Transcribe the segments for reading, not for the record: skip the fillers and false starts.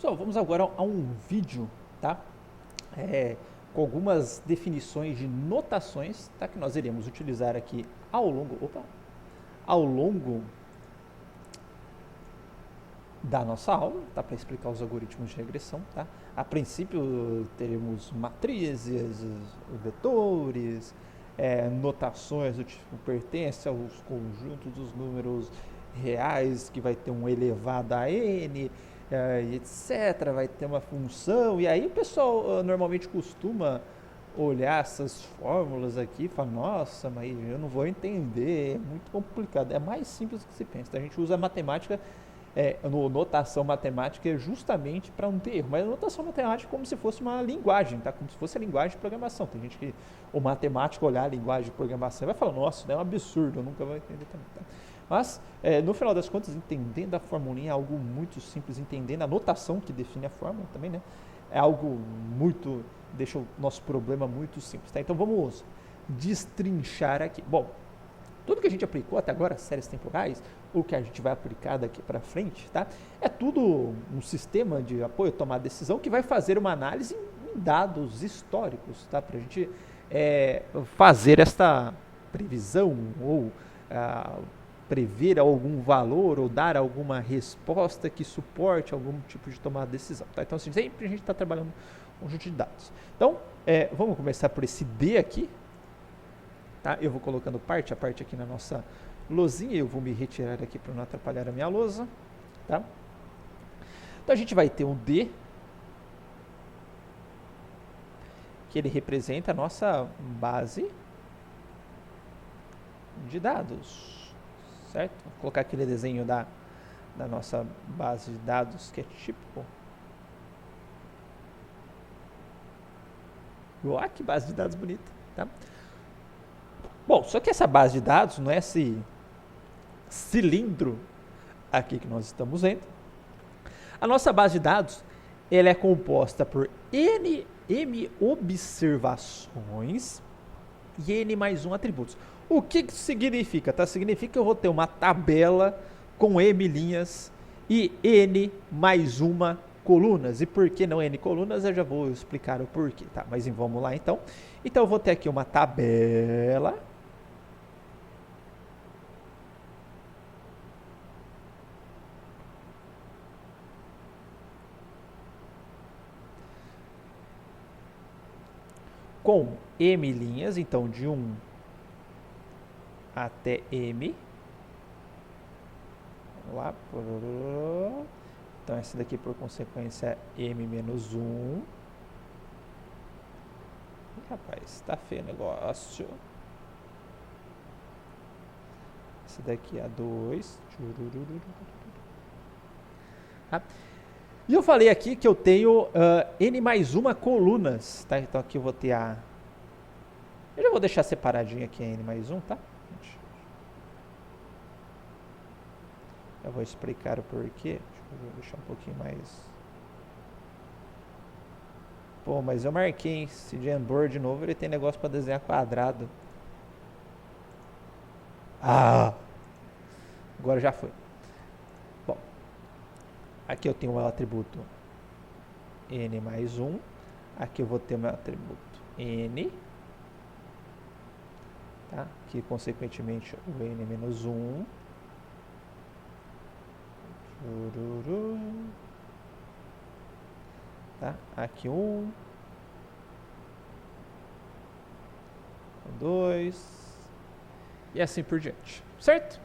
Pessoal, vamos agora a um vídeo, tá? Com algumas definições de notações, tá? Que nós iremos utilizar aqui ao longo da nossa aula, tá? Para explicar os algoritmos de regressão, tá? A princípio teremos matrizes, vetores, notações do tipo pertence aos conjuntos dos números reais que vai ter um elevado a n, etc. Vai ter uma função, e aí o pessoal normalmente costuma olhar essas fórmulas aqui e falar, nossa, mas eu não vou entender, é muito complicado. É mais simples do que se pensa. A gente usa a matemática, notação matemática justamente para não ter erro, mas a notação matemática é como se fosse uma linguagem, tá? Como se fosse a linguagem de programação. Tem gente que, o matemático, olhar a linguagem de programação e vai falar, nossa, isso é um absurdo, eu nunca vou entender também, tá? Mas, no final das contas, entendendo a formulinha é algo muito simples, entendendo a notação que define a fórmula também, né? É algo muito, deixa o nosso problema muito simples, tá? Então vamos destrinchar aqui. Bom, tudo que a gente aplicou até agora, séries temporais, o que a gente vai aplicar daqui para frente, tá? É tudo um sistema de apoio a tomar decisão que vai fazer uma análise em dados históricos, tá? Para a gente fazer esta previsão ou prever algum valor ou dar alguma resposta que suporte algum tipo de tomada de decisão, tá? Então, assim, sempre a gente está trabalhando com um conjunto de dados. Então, vamos começar por esse D aqui, tá? Eu vou colocando parte a parte aqui na nossa lousinha, eu vou me retirar aqui para não atrapalhar a minha lousa, tá? Então, a gente vai ter um D, que ele representa a nossa base de dados, certo? Vou colocar aquele desenho da nossa base de dados que é típico. Uau, que base de dados bonita, tá? Bom, só que essa base de dados não é esse cilindro aqui que nós estamos vendo. A nossa base de dados, ela é composta por m observações e n mais 1 atributos. O que isso significa? Tá? Significa que eu vou ter uma tabela com m linhas e n mais uma colunas. E por que não n colunas? Eu já vou explicar o porquê, tá? Mas vamos lá então. Então eu vou ter aqui uma tabela com m linhas, então de 1 até m. Vamos lá. Então essa daqui por consequência é m menos 1. Rapaz, tá feio o negócio. Esse daqui é a 2. Tá? E eu falei aqui que eu tenho n mais uma colunas, tá? Então aqui eu vou ter a... Eu já vou deixar separadinho aqui a n mais 1, tá? Eu vou explicar o porquê. Deixa eu deixar um pouquinho mais... Pô, mas eu marquei, hein? Se Jamboard de novo, ele tem negócio para desenhar quadrado. Agora já foi. Bom, aqui eu tenho o meu atributo n mais 1. Aqui eu vou ter o meu atributo n. Tá? Aqui, consequentemente, o n menos 1. Tá? Aqui 1, 2 e assim por diante, certo?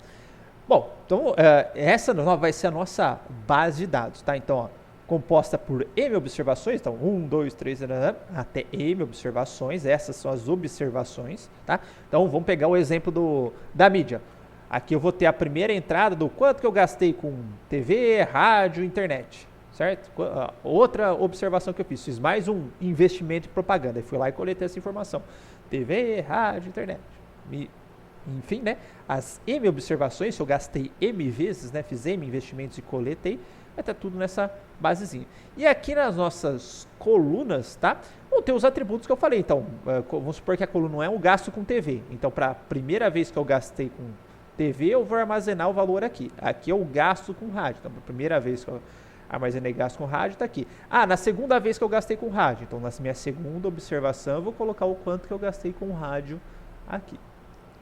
Bom, então essa vai ser a nossa base de dados, tá? Então, ó, composta por m observações, então 1, 2, 3, até m observações, essas são as observações, tá? Então vamos pegar o exemplo da mídia. Aqui eu vou ter a primeira entrada do quanto que eu gastei com TV, rádio, internet, certo? Outra observação que eu fiz mais um investimento em propaganda. Eu fui lá e coletei essa informação. TV, rádio, internet. Enfim, né? As M observações, se eu gastei M vezes, né? Fiz M investimentos e coletei, vai estar tudo nessa basezinha. E aqui nas nossas colunas, tá? Vão ter os atributos que eu falei. Então, vamos supor que a coluna não é um gasto com TV. Então, para a primeira vez que eu gastei com TV, eu vou armazenar o valor aqui. Aqui é o gasto com rádio. Então, a primeira vez que eu armazenei gasto com rádio, está aqui. Ah, na segunda vez que eu gastei com rádio, então na minha segunda observação eu vou colocar o quanto que eu gastei com rádio aqui.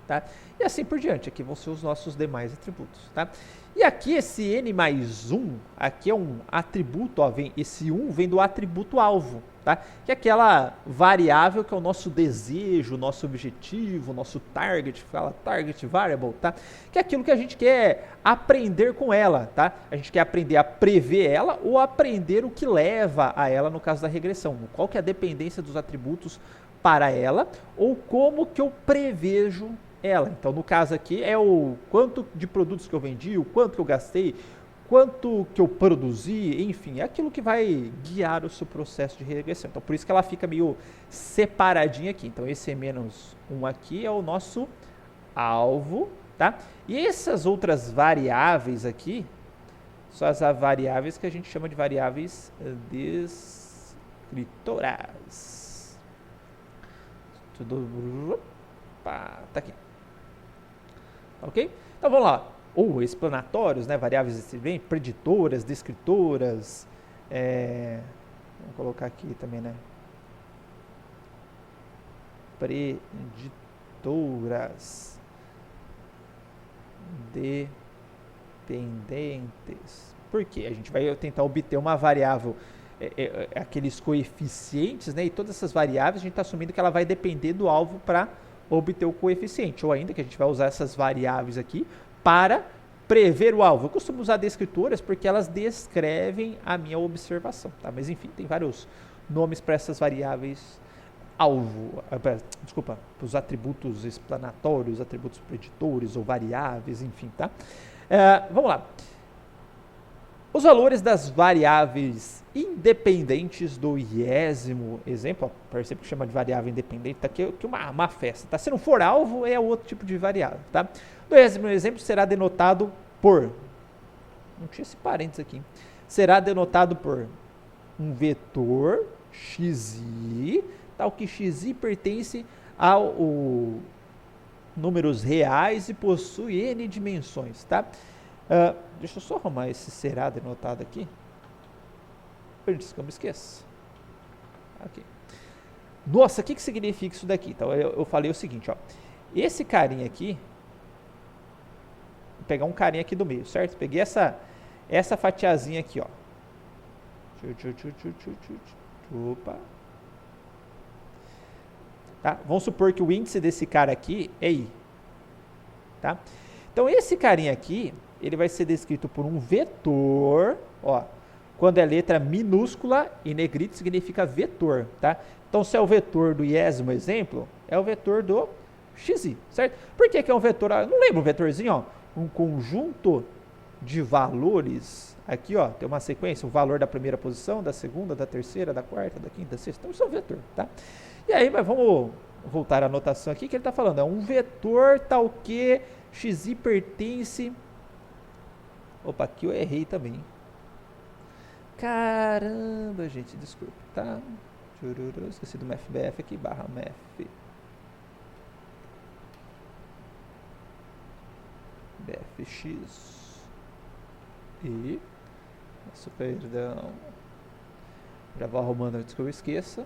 Tá? E assim por diante, aqui vão ser os nossos demais atributos. Tá? E aqui esse n mais 1, aqui é um atributo, ó, esse 1 vem do atributo alvo, tá? Que é aquela variável que é o nosso desejo, nosso objetivo, nosso target, fala target variable, tá? Que é aquilo que a gente quer aprender com ela, tá? A gente quer aprender a prever ela ou aprender o que leva a ela no caso da regressão, qual que é a dependência dos atributos para ela ou como que eu prevejo ela. Então, no caso aqui, é o quanto de produtos que eu vendi, o quanto que eu gastei, quanto que eu produzi, enfim, é aquilo que vai guiar o seu processo de regressão. Então, por isso que ela fica meio separadinha aqui. Então, esse menos 1 aqui é o nosso alvo, tá? E essas outras variáveis aqui, são as variáveis que a gente chama de variáveis descritoras. Tudo... Opa, tá aqui. Ok? Então vamos lá. Ou explanatórios, né? Variáveis preditoras, descritoras. Vamos colocar aqui também, né? Preditoras. Dependentes. Por quê? A gente vai tentar obter uma variável, aqueles coeficientes, né? E todas essas variáveis a gente está assumindo que ela vai depender do alvo para obter o coeficiente, ou ainda que a gente vai usar essas variáveis aqui para prever o alvo. Eu costumo usar descritoras porque elas descrevem a minha observação, tá? Mas enfim, tem vários nomes para essas variáveis alvo, desculpa, para os atributos explanatórios, atributos preditores ou variáveis, enfim, tá? Vamos lá. Os valores das variáveis independentes do iésimo exemplo, ó, percebe que chama de variável independente, tá aqui uma festa, tá? Se não for alvo, é outro tipo de variável, tá? Do iésimo exemplo será denotado por, não tinha esse parênteses aqui, será denotado por um vetor xi, tal que xi pertence ao números reais e possui n dimensões, tá? Deixa eu só arrumar esse será denotado aqui, antes que eu me esqueça. Aqui. Nossa, o que significa isso daqui? Então, eu falei o seguinte, ó. Esse carinha aqui, vou pegar um carinha aqui do meio, certo? Peguei essa fatiazinha aqui, ó. Opa. Tá? Vamos supor que o índice desse cara aqui é I. Tá? Então, esse carinha aqui, ele vai ser descrito por um vetor, ó. Quando é letra minúscula, em negrito significa vetor, tá? Então, se é o vetor do iésimo exemplo, é o vetor do xi, certo? Por que é um vetor? Não lembra um vetorzinho, ó? Um conjunto de valores, aqui, ó, tem uma sequência, o valor da primeira posição, da segunda, da terceira, da quarta, da quinta, da sexta, então isso é um vetor, tá? E aí, mas vamos voltar à anotação aqui, que ele está falando, é um vetor tal que xi pertence... Opa, aqui eu errei também. Caramba, gente, desculpa, tá? Esqueci do MFBF aqui, barra MF. BFX. E... Nossa, perdão. Já vou arrumando antes que eu esqueça.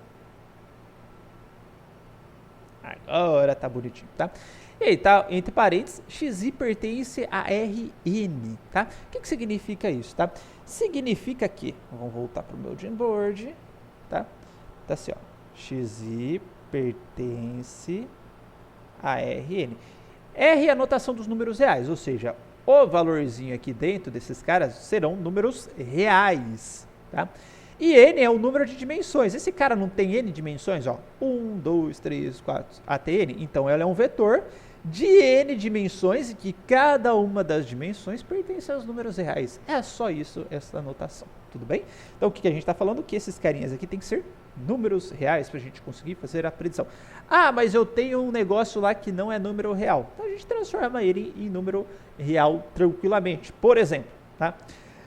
Agora tá bonitinho, tá? E aí, tá, entre parênteses, xi pertence a Rn, tá? O que significa isso, tá? Significa que, vamos voltar para o meu Jamboard, tá? Tá assim, ó, xi pertence a Rn. R é a notação dos números reais, ou seja, o valorzinho aqui dentro desses caras serão números reais, tá? E n é o número de dimensões. Esse cara não tem n dimensões, ó, 1, 2, 3, 4, até n. Então, ela é um vetor de n dimensões e que cada uma das dimensões pertence aos números reais. É só isso, essa notação, tudo bem? Então, o que a gente está falando? Que esses carinhas aqui tem que ser números reais para a gente conseguir fazer a predição. Ah, mas eu tenho um negócio lá que não é número real. Então, a gente transforma ele em número real tranquilamente. Por exemplo, tá?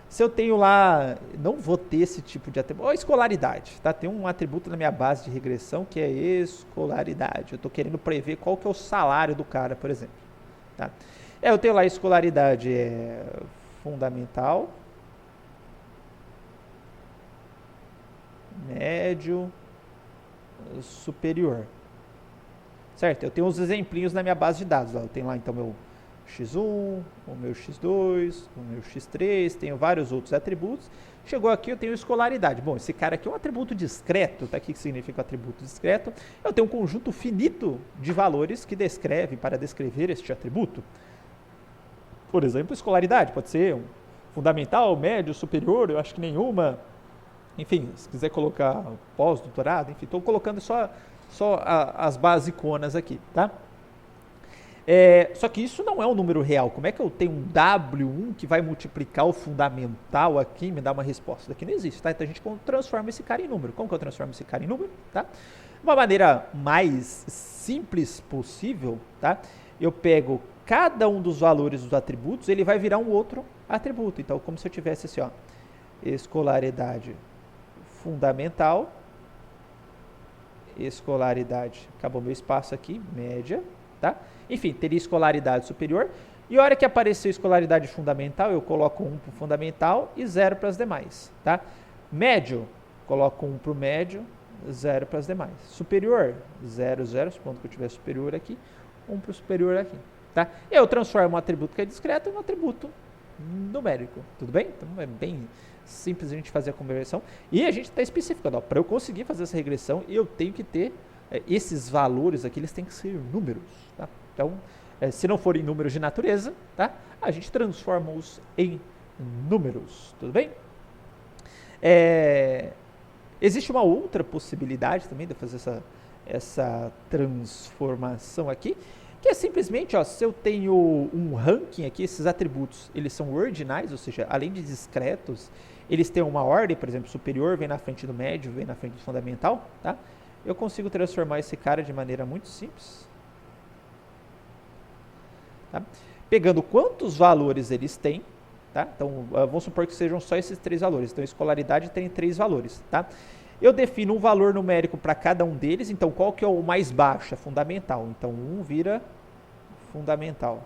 Se eu tenho lá, não vou ter esse tipo de atributo, escolaridade, tá? Tem um atributo na minha base de regressão que é escolaridade. Eu estou querendo prever qual que é o salário do cara, por exemplo, tá? Eu tenho lá escolaridade fundamental, médio, superior. Certo? Eu tenho os exemplinhos na minha base de dados. Ó. Eu tenho lá então meu x1, o meu x2, o meu x3, tenho vários outros atributos. Chegou aqui, eu tenho escolaridade. Bom, esse cara aqui é um atributo discreto, tá? O que significa atributo discreto? Eu tenho um conjunto finito de valores que descreve, para descrever este atributo. Por exemplo, escolaridade, pode ser um fundamental, médio, superior, eu acho que nenhuma. Enfim, se quiser colocar pós-doutorado, enfim, estou colocando só as basiconas aqui, tá? Só que isso não é um número real. Como é que eu tenho um W1 que vai multiplicar o fundamental aqui e me dar uma resposta? Daqui não existe, tá? Então a gente transforma esse cara em número. Como que eu transformo esse cara em número? Tá? Uma maneira mais simples possível, tá? Eu pego cada um dos valores dos atributos, ele vai virar um outro atributo. Então, como se eu tivesse assim, ó, escolaridade fundamental, escolaridade, acabou meu espaço aqui, média, tá? Enfim, teria escolaridade superior. E a hora que aparecer escolaridade fundamental, eu coloco 1 para o fundamental e 0 para as demais, tá? Médio, coloco 1 para o médio, 0 para as demais. Superior, 0, 0, supondo que eu tiver superior aqui, 1 para o superior aqui, tá? E eu transformo um atributo que é discreto em um atributo numérico, tudo bem? Então é bem simples a gente fazer a conversão. E a gente está especificando, para eu conseguir fazer essa regressão, eu tenho que ter esses valores aqui, eles têm que ser números, tá? Então, se não forem números de natureza, tá? A gente transforma-os em números, tudo bem? Existe uma outra possibilidade também de fazer essa transformação aqui, que é simplesmente, ó, se eu tenho um ranking aqui, esses atributos, eles são ordinais, ou seja, além de discretos, eles têm uma ordem, por exemplo, superior vem na frente do médio, vem na frente do fundamental, tá? Eu consigo transformar esse cara de maneira muito simples, tá? Pegando quantos valores eles têm, tá? Então, vamos supor que sejam só esses 3 valores. Então, a escolaridade tem 3 valores, tá? Eu defino um valor numérico para cada um deles. Então, qual que é o mais baixo? É fundamental. Então, 1 vira fundamental.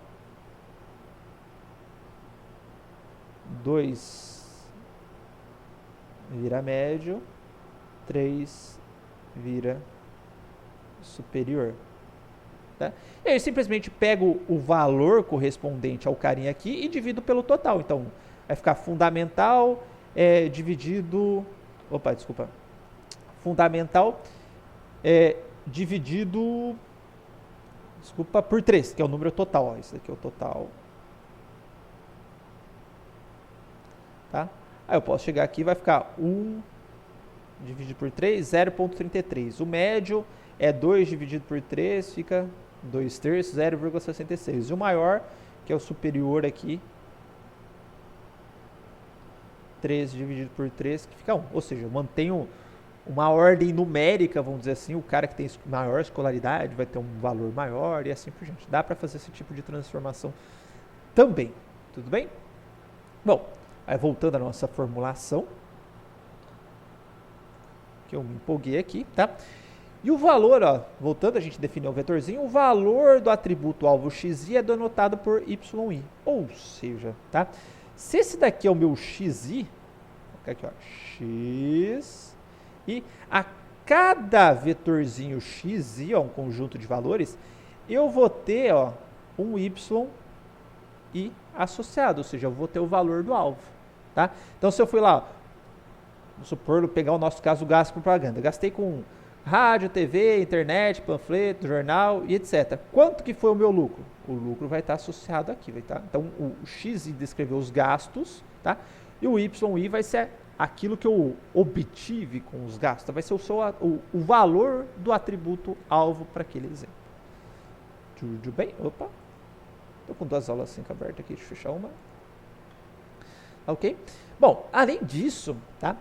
2 vira médio. 3 vira superior. Tá? E aí eu simplesmente pego o valor correspondente ao carinha aqui e divido pelo total. Então, vai ficar fundamental dividido... Opa, desculpa. Fundamental dividido... Desculpa, por 3, que é o número total. Ó, esse daqui é o total. Tá? Aí eu posso chegar aqui e vai ficar 1 dividido por 3, 0,33. O médio é 2 dividido por 3, fica 2 terços, 0,66. E o maior, que é o superior aqui, 3 dividido por 3, que fica 1. Ou seja, eu mantenho uma ordem numérica, vamos dizer assim. O cara que tem maior escolaridade vai ter um valor maior e assim por diante. Dá para fazer esse tipo de transformação também. Tudo bem? Bom, aí voltando à nossa formulação, que eu me empolguei aqui, tá? E o valor, ó, voltando, a gente definiu o vetorzinho, o valor do atributo alvo xi é denotado por yi. Ou seja, tá? Se esse daqui é o meu xi, vou colocar aqui, ó, x, e a cada vetorzinho xi, ó, um conjunto de valores, eu vou ter, ó, um y associado, ou seja, eu vou ter o valor do alvo, tá? Então, se eu fui lá, vamos supor, pegar o nosso caso, o gasto com propaganda. Gastei com rádio, TV, internet, panfleto, jornal e etc. Quanto que foi o meu lucro? O lucro vai estar associado aqui, vai estar. Então, o xi descreveu os gastos, tá? E o yi vai ser aquilo que eu obtive com os gastos. Vai ser o valor do atributo alvo para aquele exemplo. Tudo bem? Opa. Estou com 2 aulas 5 abertas aqui, deixa eu fechar uma. Ok? Bom, além disso, tá?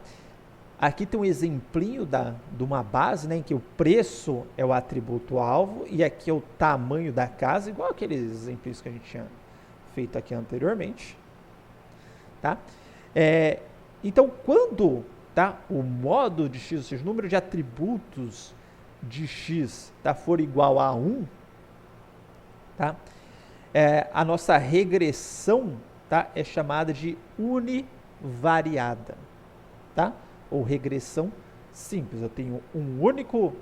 Aqui tem um exemplinho de uma base, né, em que o preço é o atributo alvo e aqui é o tamanho da casa, igual aqueles exemplos que a gente tinha feito aqui anteriormente. Tá? Então, quando, tá, o modo de x, ou seja, o número de atributos de x, tá, for igual a 1, tá, a nossa regressão, tá, é chamada de univariada, tá? Ou regressão simples. Eu tenho um único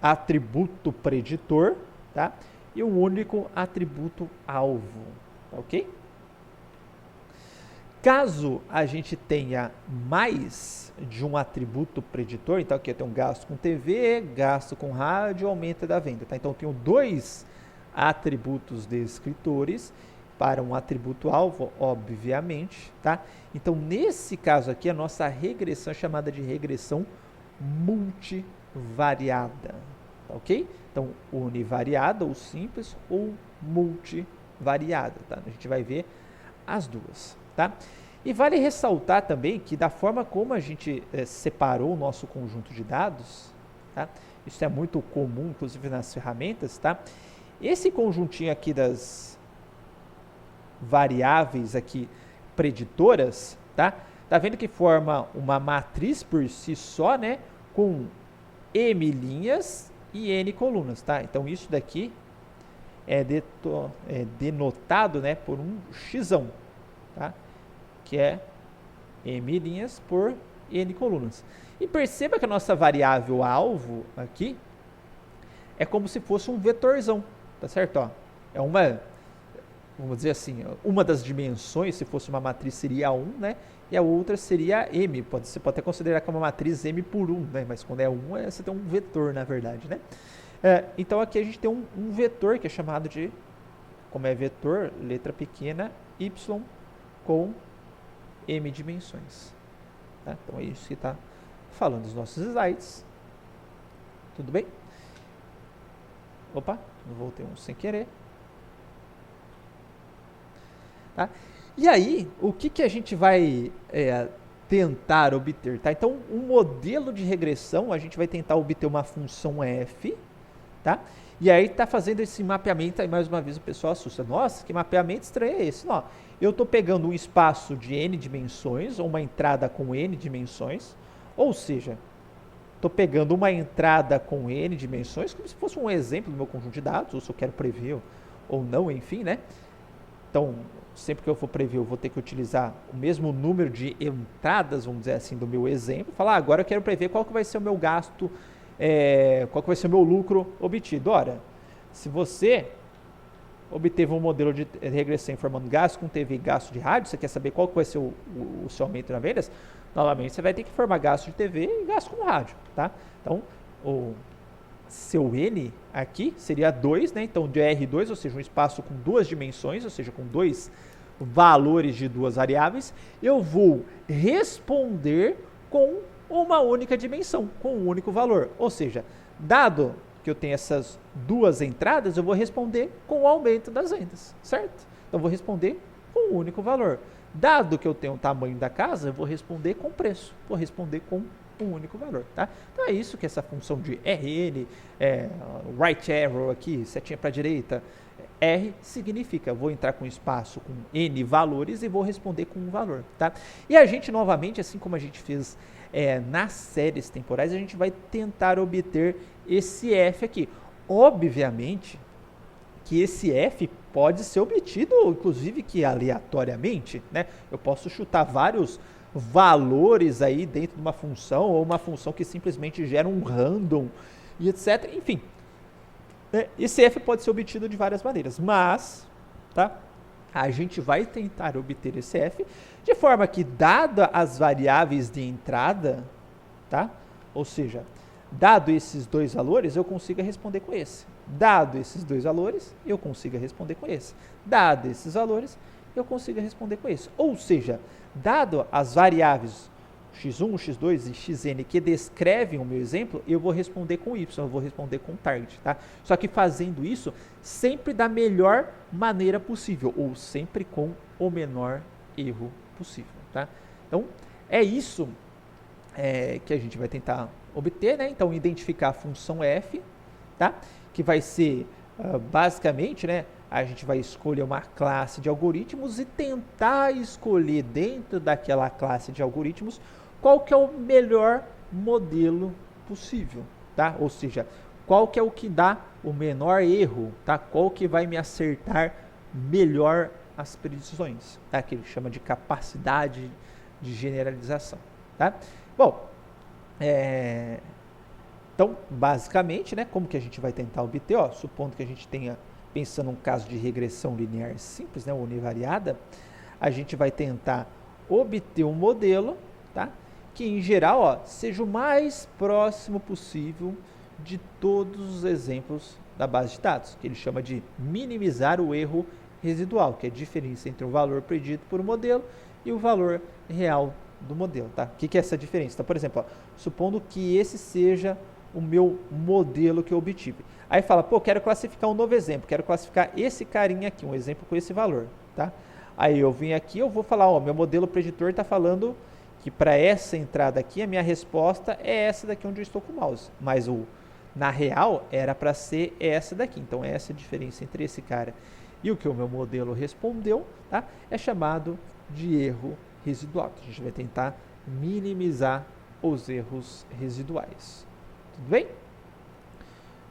atributo preditor, tá? E um único atributo alvo, ok? Caso a gente tenha mais de um atributo preditor, então aqui eu tenho um gasto com TV, gasto com rádio, aumento da venda, tá? Então eu tenho 2 atributos descritores para um atributo alvo, obviamente, tá? Então nesse caso aqui a nossa regressão é chamada de regressão multivariada, tá, ok? Então univariada ou simples ou multivariada, tá? A gente vai ver as duas, tá? E vale ressaltar também que da forma como a gente separou o nosso conjunto de dados, tá? Isso é muito comum, inclusive nas ferramentas, tá? Esse conjuntinho aqui das variáveis aqui preditoras, tá? Tá vendo que forma uma matriz por si só, né? Com m linhas e n colunas, tá? Então isso daqui é denotado, né, por um xão, tá? Que é m linhas por n colunas. E perceba que a nossa variável alvo aqui é como se fosse um vetorzão, tá certo? Ó, é uma, vamos dizer assim, uma das dimensões, se fosse uma matriz, seria 1, né? E a outra seria m. Você pode até considerar que é uma matriz m por 1, né? Mas quando é 1, você tem um vetor, na verdade, né? Então aqui a gente tem um vetor que é chamado de, como é vetor, letra pequena, y com m dimensões. Tá? Então é isso que está falando os nossos slides. Tudo bem? Opa, voltei um sem querer. Tá? E aí, o que a gente vai tentar obter? Tá? Então, um modelo de regressão, a gente vai tentar obter uma função f, tá? E aí está fazendo esse mapeamento, aí mais uma vez o pessoal assusta. Nossa, que mapeamento estranho é esse? Não, eu estou pegando um espaço de n dimensões, ou uma entrada com n dimensões, ou seja, estou pegando uma entrada com n dimensões, como se fosse um exemplo do meu conjunto de dados, ou se eu quero prever ou não, enfim, né? Então, sempre que eu for prever, eu vou ter que utilizar o mesmo número de entradas, vamos dizer assim, do meu exemplo. Falar, agora eu quero prever qual que vai ser o meu gasto, qual que vai ser o meu lucro obtido. Ora, se você obteve um modelo de regressão informando gasto com TV e gasto de rádio, você quer saber qual que vai ser o seu aumento nas vendas, novamente você vai ter que informar gasto de TV e gasto com rádio, tá? Então, o seu N aqui seria 2, né? Então, de R2, ou seja, um espaço com 2 dimensões, ou seja, com 2 valores de 2 variáveis, eu vou responder com uma única dimensão, com um único valor. Ou seja, dado que eu tenho essas 2 entradas, eu vou responder com o aumento das vendas, certo? Então, eu vou responder com um único valor. Dado que eu tenho o tamanho da casa, eu vou responder com preço, vou responder com um único valor, tá? Então é isso que essa função de RN, right arrow aqui, setinha para a direita, R significa, vou entrar com espaço com N valores e vou responder com um valor, tá? E a gente, novamente, assim como a gente fez nas séries temporais, a gente vai tentar obter esse F aqui. Obviamente que esse F pode ser obtido, inclusive, que aleatoriamente, né? Eu posso chutar vários valores aí dentro de uma função, ou uma função que simplesmente gera um random, e etc. Enfim, esse F pode ser obtido de várias maneiras, mas, tá? A gente vai tentar obter esse F de forma que, dada as variáveis de entrada, tá? Ou seja, dado esses 2 valores, eu consiga responder com esse. Dado esses 2 valores, eu consiga responder com esse. Dado esses valores, eu consiga responder com esse. Ou seja, dado as variáveis x1, x2 e xn que descrevem o meu exemplo, eu vou responder com y, eu vou responder com target, tá? Só que fazendo isso sempre da melhor maneira possível, ou sempre com o menor erro possível, tá? Então, é isso que a gente vai tentar obter, né? Então, identificar a função f, tá? Que vai ser, basicamente, né? A gente vai escolher uma classe de algoritmos e tentar escolher dentro daquela classe de algoritmos qual que é o melhor modelo possível, tá? Ou seja, qual que é o que dá o menor erro, tá? Qual que vai me acertar melhor as predições, tá? Que ele chama de capacidade de generalização, tá? Bom, Então, basicamente, né, como que a gente vai tentar obter? Ó, supondo que a gente tenha, pensando num caso de regressão linear simples, né, univariada, a gente vai tentar obter um modelo, tá, que em geral, ó, seja o mais próximo possível de todos os exemplos da base de dados, que ele chama de minimizar o erro residual, que é a diferença entre o valor predito por um modelo e o valor real do modelo. Tá? O que é essa diferença? Então, por exemplo, ó, supondo que esse seja o meu modelo que eu obtive. Aí fala, pô, quero classificar um novo exemplo, quero classificar esse carinha aqui, um exemplo com esse valor. Tá? Aí eu vim aqui, eu vou falar, ó, meu modelo preditor está falando que para essa entrada aqui, a minha resposta é essa daqui onde eu estou com o mouse. Mas na real, era para ser essa daqui. Então, essa é a diferença entre esse cara e o que o meu modelo respondeu, tá? É chamado de erro residual. A gente vai tentar minimizar os erros residuais. Tudo bem?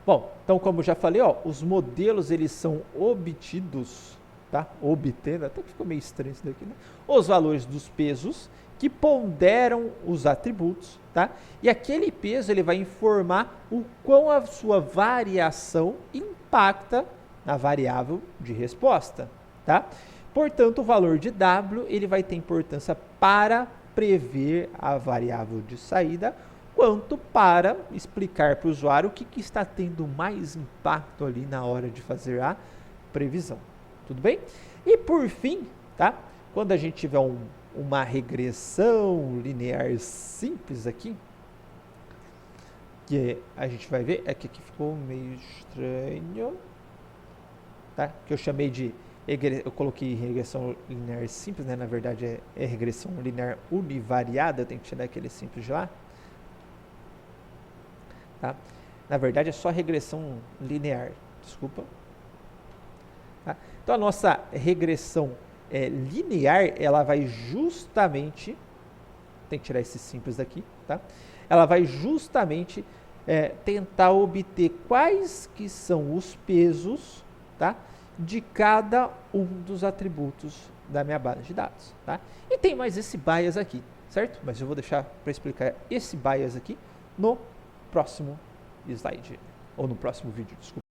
Bom, então como eu já falei, ó, os modelos eles são obtidos, tá? Obtendo, até que ficou meio estranho isso daqui, né? Os valores dos pesos que ponderam os atributos, tá? E aquele peso ele vai informar o quão a sua variação impacta na variável de resposta, tá? Portanto, o valor de W ele vai ter importância para prever a variável de saída, quanto para explicar para o usuário o que está tendo mais impacto ali na hora de fazer a previsão. Tudo bem? E por fim, tá? Quando a gente tiver uma regressão linear simples aqui, que a gente vai ver, é que aqui ficou meio estranho, tá? Que eu chamei de, eu coloquei regressão linear simples, né? Na verdade é regressão linear univariada, eu tenho que tirar aquele simples de lá. Tá? Na verdade é só regressão linear, desculpa. Tá? Então a nossa regressão linear, ela vai justamente, tem que tirar esse simples daqui, tá? Ela vai justamente tentar obter quais que são os pesos, tá? De cada um dos atributos da minha base de dados, tá? E tem mais esse bias aqui, certo? Mas eu vou deixar para explicar esse bias aqui no próximo slide, ou no próximo vídeo, desculpa.